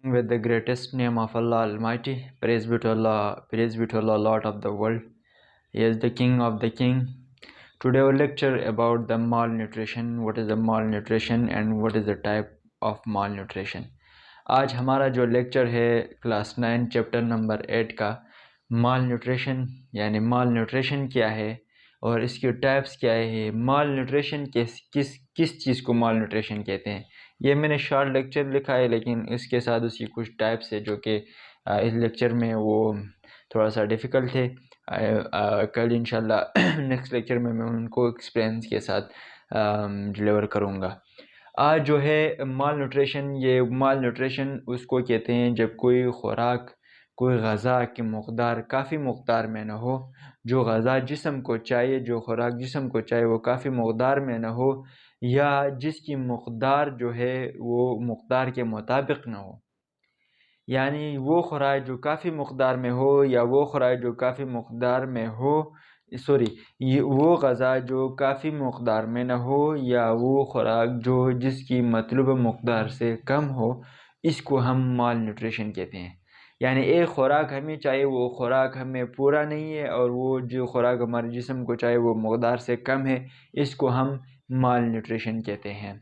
With the greatest name of Allah Almighty, praise be to Allah, Lord of the world. He is the King of the King. Today we lecture about the malnutrition, what is the malnutrition and what is the type of malnutrition. آج ہمارا جو lecture ہے class 9 chapter number 8 کا مال nutrition, یعنی مال nutrition کیا ہے اور اس کی ٹائپس کیا ہے، مال نیوٹریشن کس چیز کو مال نیوٹریشن کہتے ہیں. یہ میں نے شارٹ لیکچر لکھا ہے، لیکن اس کے ساتھ اس کی کچھ ٹائپس ہے جو کہ اس لیکچر میں وہ تھوڑا سا ڈیفیکلٹ تھے. کل انشاءاللہ نیکسٹ لیکچر میں ان کو ایکسپلینس کے ساتھ ڈلیور کروں گا. آج جو ہے مال نیوٹریشن، یہ مال نیوٹریشن اس کو کہتے ہیں جب کوئی خوراک، کوئی غذا کی مقدار کافی مقدار میں نہ ہو. جو غذا جسم کو چاہیے، جو خوراک جسم کو چاہیے وہ کافی مقدار میں نہ ہو، یا جس کی مقدار جو ہے وہ مقدار کے مطابق نہ ہو. یعنی وہ خوراک جو کافی مقدار میں ہو، یا وہ خوراک جو کافی مقدار میں ہو، وہ غذا جو کافی مقدار میں نہ ہو، یا وہ خوراک جو جس کی مطلوبہ مقدار سے کم ہو، اس کو ہم مال نیوٹریشن کہتے ہیں. یعنی ایک خوراک ہمیں چاہیے، وہ خوراک ہمیں پورا نہیں ہے، اور وہ جو خوراک ہمارے جسم کو چاہیے وہ مقدار سے کم ہے، اس کو ہم مال نیوٹریشن کہتے ہیں.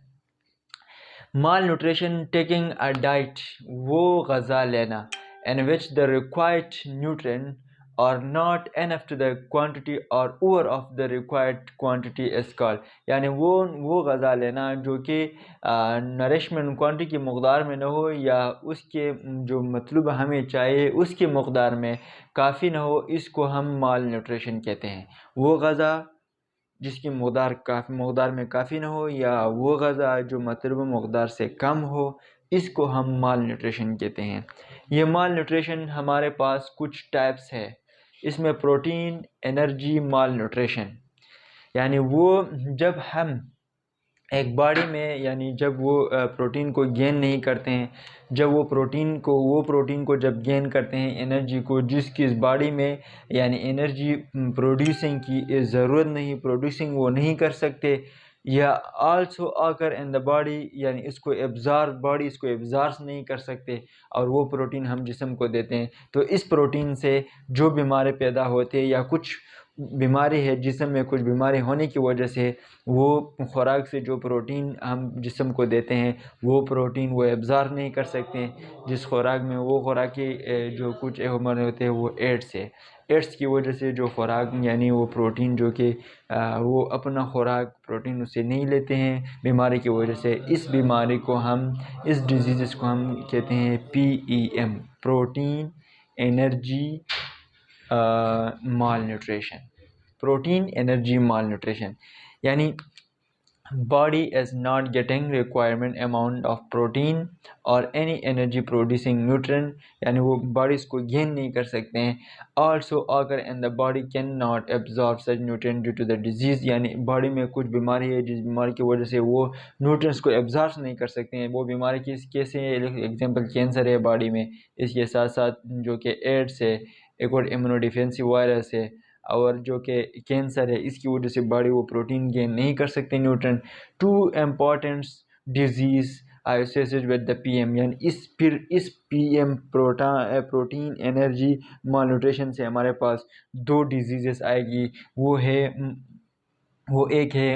مال نیوٹریشن ٹیکنگ اے ڈائٹ، وہ غذا لینا in which the required nutrient are not enough to the quantity or over of the required quantity is called. یعنی وہ غذا لینا جو کہ نرشمنٹ کوانٹٹی کی مقدار میں نہ ہو، یا اس کے جو مطلوب ہمیں چاہیے اس کی مقدار میں کافی نہ ہو، اس کو ہم مال نیوٹریشن کہتے ہیں. وہ غذا جس کی مقدار میں کافی نہ ہو، یا وہ غذا جو مطلوبہ مقدار سے کم ہو، اس کو ہم مال نیوٹریشن کہتے ہیں. یہ مال نیوٹریشن ہمارے پاس کچھ ٹائپس ہے. اس میں پروٹین انرجی مال نیوٹریشن، یعنی وہ جب ہم ایک باڈی میں، یعنی جب وہ پروٹین کو گین نہیں کرتے ہیں، جب وہ پروٹین کو جب گین کرتے ہیں، انرجی کو جس کی اس باڈی میں یعنی انرجی پروڈیوسنگ کی ضرورت نہیں، پروڈیوسنگ وہ نہیں کر سکتے، یا آلسو آکر ان دا باڈی، یعنی اس کو باڈی اس کو ایبزارب نہیں کر سکتے، اور وہ پروٹین ہم جسم کو دیتے ہیں. تو اس پروٹین سے جو بیماری پیدا ہوتے ہیں، یا کچھ بیماری ہے جسم میں، کچھ بیماری ہونے کی وجہ سے وہ خوراک سے جو پروٹین ہم جسم کو دیتے ہیں وہ پروٹین وہ ایبزارب نہیں کر سکتے ہیں. جس خوراک میں وہ خوراک کی جو کچھ بیماری ہوتے ہیں وہ ایڈس کی وجہ سے جو خوراک یعنی وہ پروٹین جو کہ وہ اپنا خوراک پروٹین اسے نہیں لیتے ہیں بیماری کی وجہ سے، اس بیماری کو ہم، اس ڈیزیز کو ہم کہتے ہیں PEM، پروٹین انرجی مال نیوٹریشن. پروٹین انرجی مال نیوٹریشن یعنی body is not getting requirement amount of protein or any energy producing nutrient، یعنی وہ باڈی اس کو گین نہیں کر سکتے ہیں. also occur in the body cannot absorb such nutrient due to the disease، یعنی body میں کچھ بیماری ہے جس بیماری کی وجہ سے وہ نیوٹرینٹس کو ایبزارب نہیں کر سکتے ہیں. وہ بیماری کیسے ہے؟ ایگزامپل کینسر ہے باڈی میں، اس کے ساتھ ساتھ جو کہ ایڈس ہے، ایک اور امیونو ڈیفینسی وائرس ہے، اور جو کہ کینسر ہے، اس کی وجہ سے باڈی وہ پروٹین گین نہیں کر سکتے nutrient. Two important disease associated with the PM، یعنی اس PM پروٹین انرجی مال نیوٹریشن سے ہمارے پاس دو ڈیزیزز آئے گی. وہ ایک ہے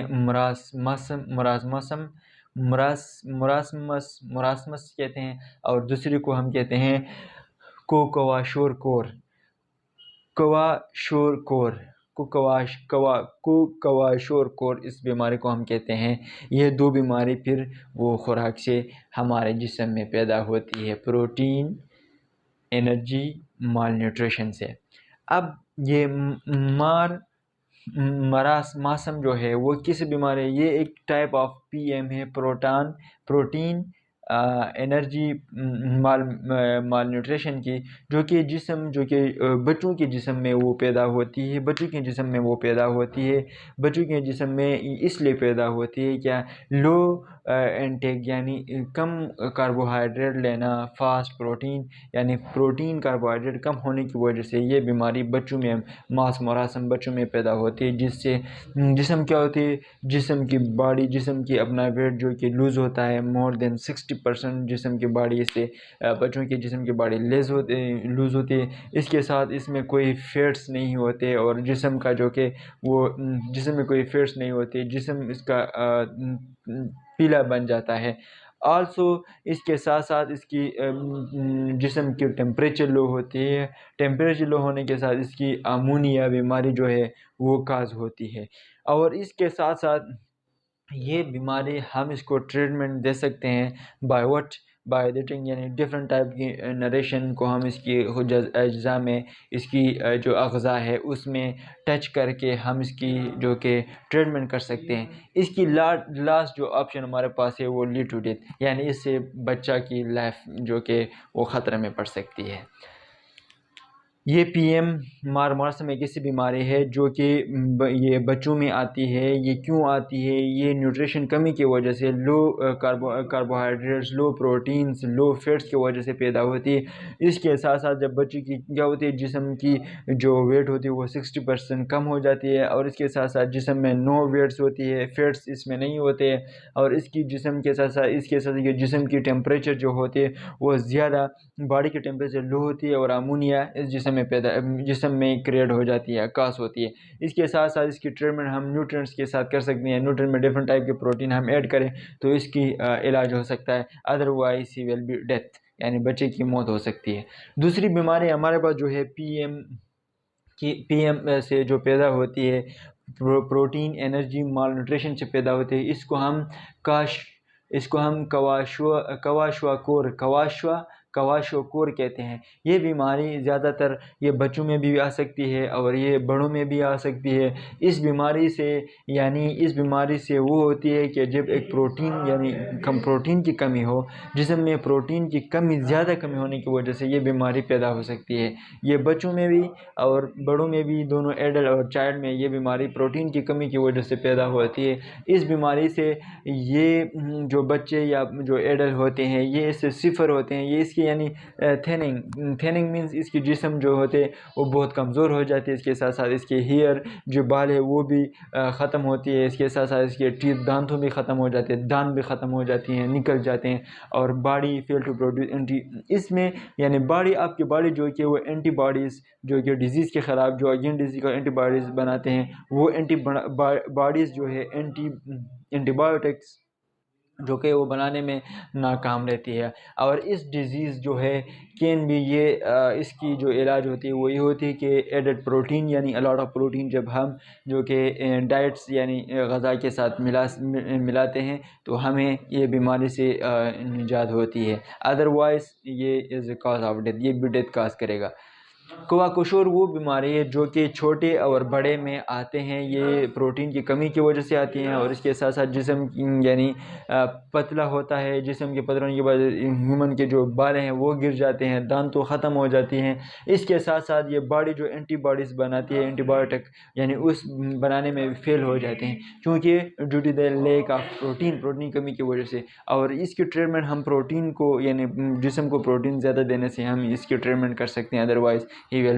مراسمس کہتے ہیں، اور دوسری کو ہم کہتے ہیں کوکواشور کور. اس بیماری کو ہم کہتے ہیں. یہ دو بیماری پھر وہ خوراک سے ہمارے جسم میں پیدا ہوتی ہے، پروٹین انرجی مال نیوٹریشن سے. اب یہ مراسم جو ہے وہ کس بیماری ہے؟ یہ ایک ٹائپ آف PM ہے، پروٹین انرجی مال نیوٹریشن کی، جو کہ بچوں کے جسم میں وہ پیدا ہوتی ہے. بچوں کے جسم میں اس لیے پیدا ہوتی ہے کیا، لو انٹیک یعنی کم کاربوہائیڈریٹ لینا، فاسٹ پروٹین یعنی پروٹین کاربوہائیڈریٹ کم ہونے کی وجہ سے یہ بیماری بچوں میں مراسم بچوں میں پیدا ہوتی ہے، جس سے جسم کیا ہوتی ہے، جسم کی اپنا ویٹ جو کہ لوز ہوتا ہے، more than 60 60% جسم کی باڈی سے بچوں کے جسم کی باڈی لوز ہوتی ہے. اس کے ساتھ اس میں کوئی فیٹس نہیں ہوتے اور جسم کا جو کہ وہ جسم میں کوئی فیٹس نہیں ہوتے, جسم اس کا پیلا بن جاتا ہے. آلسو اس کے ساتھ ساتھ اس کی جسم کی ٹیمپریچر لو ہوتی ہے. ٹیمپریچر لو ہونے کے ساتھ اس کی امونیا بیماری جو ہے وہ کاز ہوتی ہے. اور اس کے ساتھ ساتھ یہ بیماری ہم اس کو ٹریٹمنٹ دے سکتے ہیں بائی ایڈیٹنگ, یعنی ڈفرینٹ ٹائپ کی نریشن کو ہم اس کی اجزاء میں اس کی جو اغذا ہے اس میں ٹچ کر کے ہم اس کی جو کہ ٹریٹمنٹ کر سکتے ہیں. اس کی لاسٹ جو آپشن ہمارے پاس ہے وہ لیڈ ٹو ڈیتھ, یعنی اس سے بچہ کی لائف جو کہ وہ خطرے میں پڑ سکتی ہے. یہ PM مارمارسم ایک ایسی بیماری ہے جو کہ یہ بچوں میں آتی ہے. یہ کیوں آتی ہے؟ یہ نیوٹریشن کمی کی وجہ سے, لو کاربوہائیڈریٹس, لو پروٹینز, لو فیٹس کی وجہ سے پیدا ہوتی ہے. اس کے ساتھ ساتھ جب بچے کی کیا ہوتی ہے, جسم کی جو ویٹ ہوتی ہے وہ 60% کم ہو جاتی ہے, اور اس کے ساتھ ساتھ جسم میں نو ویٹس ہوتی ہے, فیٹس اس میں نہیں ہوتے, اور اس کی جسم کے ساتھ ساتھ جسم کی ٹیمپریچر جو ہوتی ہے وہ زیادہ, باڈی کی ٹیمپریچر لو ہوتی ہے, اور امونیا اس جسم میں کریٹ ہو جاتی ہے, عکاس ہوتی ہے. اس کے ساتھ ساتھ اس کی ٹریٹمنٹ ہم نیوٹرینٹس کے ساتھ کر سکتے ہیں. نیوٹرینٹ میں ڈفرنٹ ٹائپ کے پروٹین ہم ایڈ کریں تو اس کی علاج ہو سکتا ہے. Otherwise he will be death, یعنی بچے کی موت ہو سکتی ہے. دوسری بیماری ہمارے پاس جو ہے PM سے جو پیدا ہوتی ہے, پروٹین انرجی مال نیوٹریشن سے پیدا ہوتی ہے. اس کو ہم کواشیوکور کہتے ہیں. یہ بیماری زیادہ تر یہ بچوں میں بھی آ سکتی ہے اور یہ بڑوں میں بھی آ سکتی ہے. اس بیماری سے وہ ہوتی ہے کہ جب ایک پروٹین کی کمی ہو, جسم میں پروٹین کی زیادہ کمی ہونے کی وجہ سے یہ بیماری پیدا ہو سکتی ہے. یہ بچوں میں بھی اور بڑوں میں بھی, دونوں ایڈلٹ اور چائلڈ میں یہ بیماری پروٹین کی کمی کی وجہ سے پیدا ہوتی ہے. اس بیماری سے یہ جو بچے یا جو ایڈلٹ ہوتے ہیں یہ اس سے صفر ہوتے ہیں. یہ اس کی یعنی تھیننگ مینز اس کی جسم جو ہوتے وہ بہت کمزور ہو جاتی ہے. اس کے ساتھ ساتھ اس کے ہیئر جو بال ہے وہ بھی ختم ہوتی ہے. اس کے ساتھ ساتھ اس کے ٹیتھ, دانتوں بھی ختم ہو جاتے ہیں, دان بھی ختم ہو جاتی ہیں, نکل جاتے ہیں, اور باڈی فیل ٹو پروڈیوس اس میں یعنی آپ کی باڈی جو کہ وہ اینٹی باڈیز جو کہ ڈیزیز کے خلاف جو اگین ڈیزیز کا اینٹی باڈیز بناتے ہیں, وہ اینٹی باڈیز جو ہے اینٹی بایوٹکس جو کہ وہ بنانے میں ناکام رہتی ہے. اور اس ڈیزیز جو ہے کین بھی اس کی جو علاج ہوتی ہے وہ یہ ہوتی ہے کہ ایڈڈ پروٹین, یعنی الاٹ آف پروٹین جب ہم جو کہ ڈائٹس یعنی غذا کے ساتھ ملاتے ہیں تو ہمیں یہ بیماری سے نجات ہوتی ہے. ادروائز یہ از اے کاز آف ڈیتھ, یہ بھی ڈیتھ کاز کرے گا. کواکشور وہ بیماری ہے جو کہ چھوٹے اور بڑے میں آتے ہیں. یہ پروٹین کی کمی کی وجہ سے آتی ہیں, اور اس کے ساتھ ساتھ جسم یعنی پتلا ہوتا ہے. جسم کے پتلا ہونے کے بعد ہیومن کے جو بال ہیں وہ گر جاتے ہیں, دانت تو ختم ہو جاتی ہیں. اس کے ساتھ ساتھ یہ باڈی جو اینٹی باڈیز بناتی ہے, اینٹی بایوٹک یعنی اس بنانے میں فیل ہو جاتے ہیں, کیونکہ due to the lack of protein کمی کی وجہ سے. اور اس کی ٹریٹمنٹ ہم پروٹین کو یعنی جسم کو پروٹین زیادہ دینے سے ہم اس کی ٹریٹمنٹ کر سکتے ہیں. Otherwise he will